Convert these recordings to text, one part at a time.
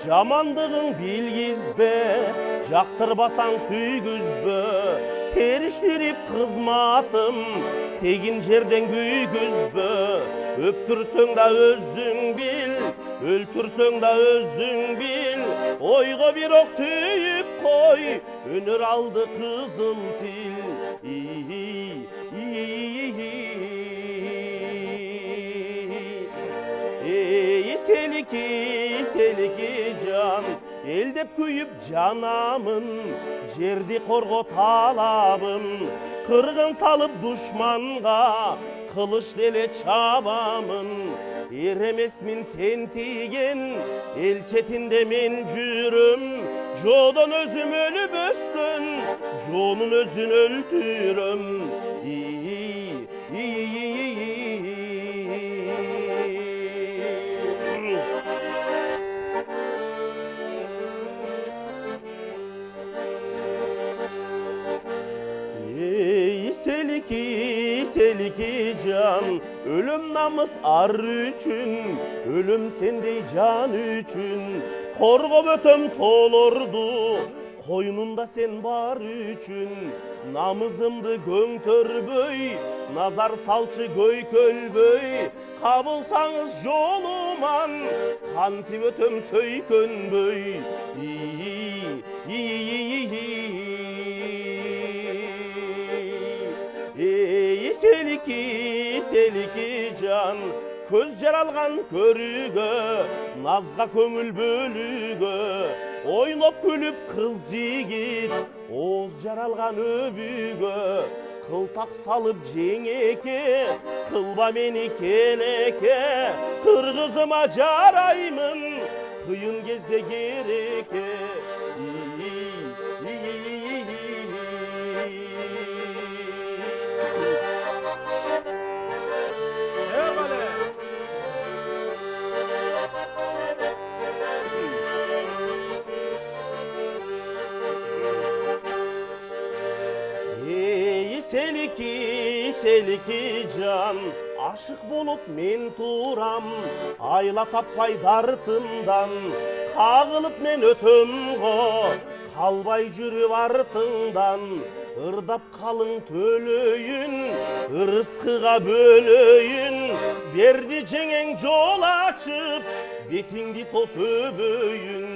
Жамандығың білгізбе, жақтырбасаң сүйгізбе. Теріштіріп қызматым, тегін жерден күйгізбе. Өптірсің да өзің біл, өлтірсің да өзің біл. Ойға бір оқ түйіп қой, өнер алды қызыл тіл. Селики, селики жан, елдеп күйіп жанамын, жерді қорғы талабым. Қырғын салып дұшманға, қылыш деле чабамын. Еремесмін тентиген, ел четінде мен жүрім. Жодан өзім өліп өстін, жонын өзін өлтірім. Селики, селики жан, өлім намыс ар үшін, өлім сендей жан үшін. Қорғап өтім толырды, қойнында сен бар үшін. Намызымды көңтөрбөй, назар салчы көй көлбөй. Қабылсаңыз жолуман, қантып өтім сөйкөнбөй. Селики, селики жан, көз жаралған көрігі, назға көңіл бөлігі. Ойнап күліп қыз жигит, оз жаралған өбігі. Қылтақ салып жеңеке, қылба мені келеке. Қырғызыма жараймын, қиын кезде кереке. Селики, селики жан, ашық болып мен турам, айла таппай дартымдан. Қағылып мен өтім ғо, қалбай жүріп артыңдан. Ырдап қалың төлөйін, ырысқыға бөлөйін. Берді жеңең жол ашып, бетіңді тос өбөйін.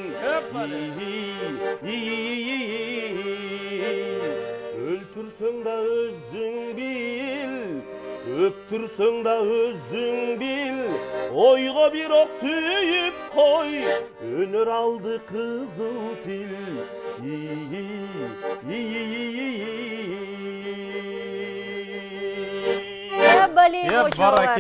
Өлтірсің да өзің біл, өптірсің да өзің біл. Ойға бір оқ түйіп қой, өнер алды қызыл тіл. Бәле, қойшалар.